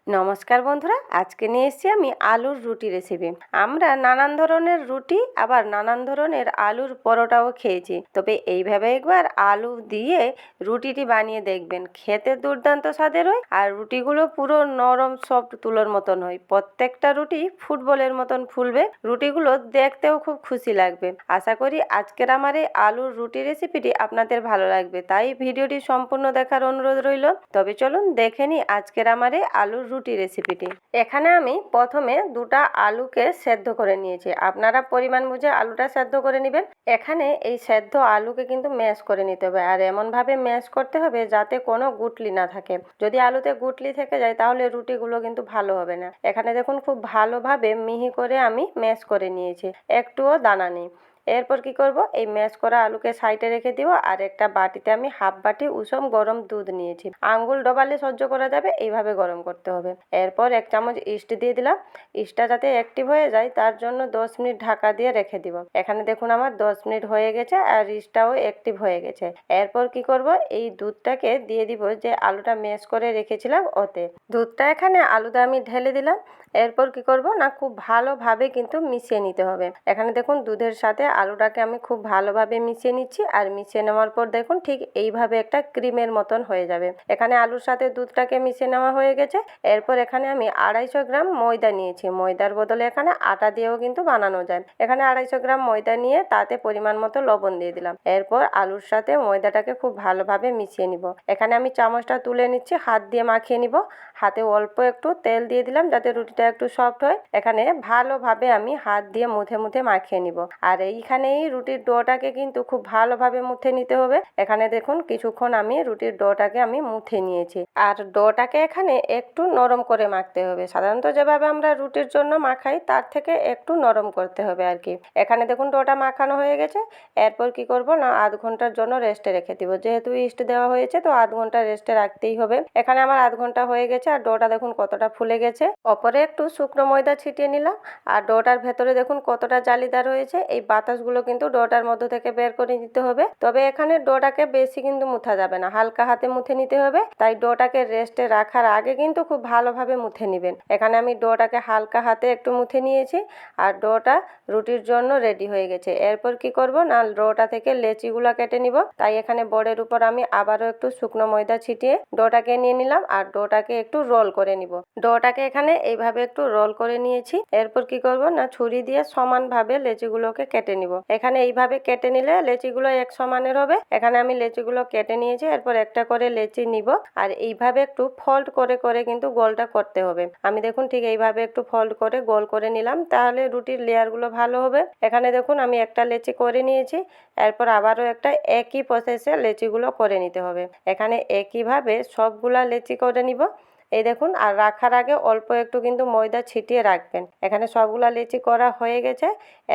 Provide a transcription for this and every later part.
নমস্কার বন্ধুরা, আজকে নিয়ে এসেছি আমি আলুর রুটি রেসিপি। আমরা নানান ধরনের রুটি আবার নানান ধরনের আলুর পরোটাও খেয়েছি, তবে এইভাবে একবার আলু দিয়ে রুটিটি বানিয়ে দেখবেন, খেতে দুর্দান্ত স্বাদের হয় আর রুটিগুলো পুরো নরম সফট তুলোর মতন হয়। প্রত্যেকটা রুটি ফুটবলের মতন ফুলবে, রুটিগুলো দেখতেও খুব খুশি লাগবে। আশা করি আজকের আমার এই আলুর রুটি রেসিপিটি আপনাদের ভালো লাগবে, তাই ভিডিওটি সম্পূর্ণ দেখার অনুরোধ রইল। তবে চলুন দেখে নিই আজকের আমার এই আলুর রুটি রেসিপিটি। এখানে আমি প্রথমে দুটা আলুকে সেদ্ধ করে নিয়েছি, আপনারা পরিমাণ বুঝে আলুটা সেদ্ধ করে নেবেন। এখানে এই সেদ্ধ আলুকে কিন্তু ম্যাশ করে নিতে হবে, আর এমনভাবে ম্যাশ করতে হবে যাতে কোনো গুটলি না থাকে। যদি আলুতে গুটলি থেকে যায় তাহলে রুটিগুলো কিন্তু ভালো হবে না। এখানে দেখুন খুব ভালোভাবে মিহি করে আমি ম্যাশ করে নিয়েছি, একটুও দানা নেই। এরপর কি করব, এই ম্যাশ করা আলুকে সাইডে রেখে দিব, আর একটা বাটিতে আমি হাফ বাটি উষম গরম দুধ নিয়েছি। আঙ্গুল ডবালে সহ্য করা যাবে, এইভাবে গরম করতে হবে। এরপর 1 চামচ ইস্ট দিয়ে দিলাম। ইস্টটা যাতে অ্যাক্টিভ হয়ে যায় তার জন্য 10 মিনিট ঢাকা দিয়ে রেখে দিব। এখানে দেখুন আমার 10 মিনিট হয়ে গেছে আর ইস্টটাও অ্যাক্টিভ হয়ে গেছে। এরপর কি করব, এই দুধটাকে দিয়ে দিব যে আলুটা ম্যাশ করে রেখেছিলাম ওতে। দুধটা এখানে আলুতে আমি ঢেলে দিলাম। এরপর কি করব না, খুব ভালোভাবে কিন্তু মিশিয়ে নিতে হবে। এখানে দেখুন দুধের সাথে আলুটাকে আমি খুব ভালোভাবে মিশিয়ে নিচ্ছি, আর মিশিয়ে নেওয়ার পর দেখুন ঠিক এইভাবে একটা ক্রিমের মতন হয়ে যাবে। এখানে আলুর সাথে দুধটাকে মিশিয়ে নেওয়া হয়ে গেছে। এরপর এখানে আমি 250 গ্রাম ময়দা নিয়েছি। ময়দার বদলে এখানে আটা দিয়েও কিন্তু বানানো যায়। এখানে 250 গ্রাম ময়দা নিয়ে তাতে পরিমাণ মতো লবণ দিয়ে দিলাম। এরপর আলুর সাথে ময়দাটাকে খুব ভালোভাবে মিশিয়ে নিব। এখানে আমি চামচটা তুলে নিচ্ছি, হাত দিয়ে মাখিয়ে নিব। হাতে অল্প একটু তেল দিয়ে দিলাম যাতে রুটিটা একটু সফট হয়। এখানে ভালোভাবে আমি হাত দিয়ে মুথে মুথে মাখিয়ে নিব। আর এইখানে এই রুটির ডোটাকে কিন্তু খুব ভালোভাবে মুথে নিতে হবে। এখানে দেখুন কিছুক্ষণ আমি রুটির ডোটাকে আমি মুথে নিয়েছি, আর ডোটাকে এখানে একটু নরম করে মাখতে হবে। সাধারণত যেভাবে আমরা রুটির জন্য মাখাই তার থেকে একটু নরম করতে হবে আর কি। এখানে দেখুন ডোটা মাখানো হয়ে গেছে। এরপর কি করব না, আধ ঘন্টার জন্য রেস্টে রেখে দিব। যেহেতু ইস্ট দেওয়া হয়েছে তো আধ ঘন্টা রেস্টে রাখতেই হবে। এখানে আমার আধ ঘন্টা হয়ে গেছে আর ডোটা দেখুন কতটা ফুলে গেছে। ওপরে একটু শুকনো ময়দা ছিটিয়ে নিলাম, আর ডোটার ভেতরে দেখুন কতটা জালিদার হয়েছে। এই বাতাসগুলো কিন্তু ডোটার মধ্য থেকে বের করে নিতে হবে। তবে এখানে ডোটাকে বেশি কিন্তু মুথা যাবে না, হালকা হাতে মুথে নিতে হবে। তাই ডোটাকে রেস্টে রাখার আগে কিন্তু খুব ভালোভাবে মুথে নেবেন। এখানে আমি ডোটাকে হালকা হাতে একটু মুথে নিয়েছি, আর ডোটা রুটির জন্য রেডি হয়ে গেছে। এরপর কি করব না, ডোটা থেকে লেচিগুলো কেটে নিব। তাই এখানে বোর্ডের উপর আমি আবারও একটু শুকনো ময়দা ছিটিয়ে ডোটাকে নিয়ে নিলাম, আর ডোটাকে একটু রোল করে নিব। ডোটাকে এখানে এইভাবে একটু রোল করে নিয়েছি। এরপর কি করব না, ছুরি দিয়ে সমানভাবে লেচিগুলোকে কেটে নিব। এখানে এইভাবে কেটে নিলে লেচিগুলো এক সমানের হবে। এখানে আমি লেচিগুলো কেটে নিয়েছি। এরপর একটা করে লেচি নিব, আর এইভাবে একটু ফোল্ড করে করে কিন্তু গোলটা করতে হবে। আমি দেখুন ঠিক এইভাবে একটু ফোল্ড করে গোল করে নিলাম, তাহলে রুটির লেয়ারগুলো ভালো হবে। এখানে দেখুন আমি একটা লেচি করে নিয়েছি। এরপর আবারও একটা একই প্রসেসে লেচিগুলো করে নিতে হবে। এখানে একইভাবে সবগুলা লেচি করে নিব। এই দেখুন, আর রাখার আগে অল্প একটু কিন্তু ময়দা ছিটিয়ে রাখবেন। এখানে সবগুলা লেচি করা হয়ে গেছে।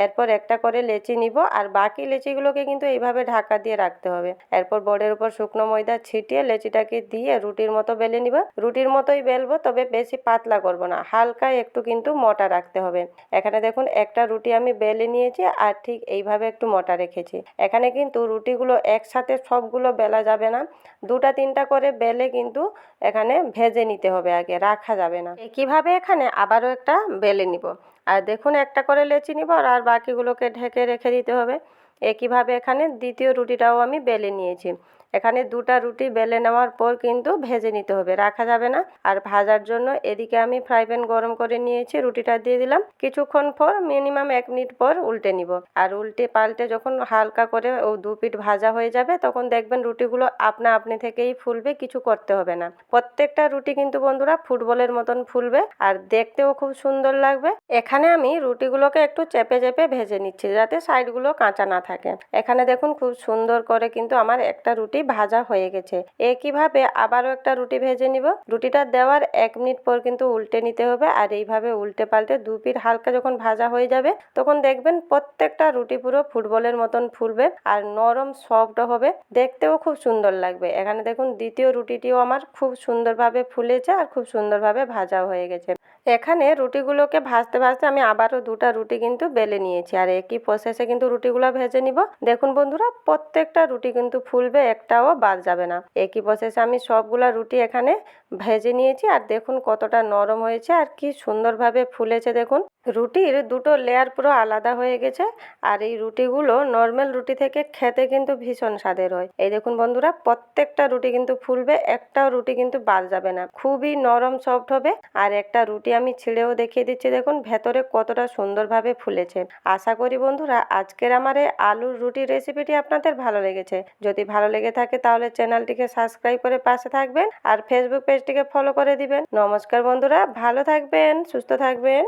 এরপর একটা করে লেচি নিব, আর বাকি লেচিগুলোকে কিন্তু এইভাবে ঢাকা দিয়ে রাখতে হবে। এরপর বোর্ডের উপর শুকনো ময়দা ছিটিয়ে লেচিটাকে দিয়ে রুটির মতো বেলে নিব। রুটির মতোই বেলবো, তবে বেশি পাতলা করব না, হালকা একটু কিন্তু মোটা রাখতে হবে। এখানে দেখুন একটা রুটি আমি বেলে নিয়েছি, আর ঠিক এইভাবে একটু মোটা রেখেছি। এখানে কিন্তু রুটিগুলো একসাথে সবগুলো বেলা যাবে না, দুটা তিনটা করে বেলে কিন্তু এখানে ভেজে নিতে হবে, আগে রাখা যাবে না। একইভাবে এখানে আবারও একটা বেলে নিব, আর দেখুন একটা করে লেচি নিব, আর বাকিগুলোকে ঢেকে রেখে দিতে হবে। একইভাবে এখানে দ্বিতীয় রুটিটাও আমি বেলে নিয়েছি। এখানে দুটা রুটি বেলে নেওয়ার পর কিন্তু ভেজে নিতে হবে, রাখা যাবে না। আর ভাজার জন্য এদিকে আমি ফ্রাই প্যান গরম করে নিয়েছি, রুটিটা দিয়ে দিলাম। কিছুক্ষণ পর মিনিমাম 1 মিনিট পর উল্টে নিব, আর উল্টে পাল্টে যখন হালকা করে ও 2 পিঠ ভাজা হয়ে যাবে তখন দেখবেন রুটিগুলো আপনা আপনি থেকেই ফুলবে, কিছু করতে হবে না। প্রত্যেকটা রুটি কিন্তু বন্ধুরা ফুটবলের মতন ফুলবে, আর দেখতেও খুব সুন্দর লাগবে। এখানে আমি রুটিগুলোকে একটু চেপে চেপে ভেজে নিচ্ছি যাতে সাইডগুলো কাঁচা না থাকে। এখানে দেখুন খুব সুন্দর করে কিন্তু আমার একটা রুটি ভাজা হয়ে গেছে। একইভাবে আবারও একটা রুটি ভেজে নিব। রুটিটা দেওয়ার 1 মিনিট পর কিন্তু উল্টে নিতে হবে, আর এইভাবে উল্টে পাল্টে 2 পিঠ হালকা যখন ভাজা হয়ে যাবে তখন দেখবেন প্রত্যেকটা রুটি পুরো ফুটবলের মতন ফুলবে, আর নরম সফট হবে, দেখতেও খুব সুন্দর লাগবে। এখানে দেখুন দ্বিতীয় রুটিটিও আমার খুব সুন্দরভাবে ফুলেছে আর খুব সুন্দরভাবে ভাজা হয়ে গেছে। এখানে রুটিগুলোকে ভাজতে ভাজতে আমি আবারও দুটা রুটি কিন্তু বেলে নিয়েছি, আর একই প্রসেসে কিন্তু রুটিগুলো ভেজে নিব। দেখুন বন্ধুরা প্রত্যেকটা রুটি কিন্তু ফুলবে, একটাও বাদ যাবে না। একই প্রসেসে আমি সবগুলা রুটি এখানে ভেজে নিয়েছি। আর দেখুন কতটা নরম হয়েছে আর কি সুন্দরভাবে ফুলেছে দেখুন। রুটির দুটো লেয়ার পুরো আলাদা হয়ে গেছে। আর এই রুটিগুলো নর্মাল রুটি থেকে খেতে কিন্তু ভীষণ স্বাদের হয়। এই দেখুন বন্ধুরা, প্রত্যেকটা রুটি কিন্তু ফুলবে, একটাও রুটি কিন্তু বাদ যাবে না, খুবই নরম সফট হবে। আর একটা রুটি আমি ছিঁড়েও দেখিয়ে দিচ্ছি, দেখুন ভেতরে কতটা সুন্দরভাবে ফুলেছে। আশা করি বন্ধুরা আজকের আমার এই আলুর রুটি রেসিপিটি আপনাদের ভালো লেগেছে। যদি ভালো লেগে থাকে তাহলে চ্যানেলটিকে সাবস্ক্রাইব করে পাশে থাকবেন আর ফেসবুক পেজটিকে ফলো করে দিবেন। নমস্কার বন্ধুরা, ভালো থাকবেন, সুস্থ থাকবেন।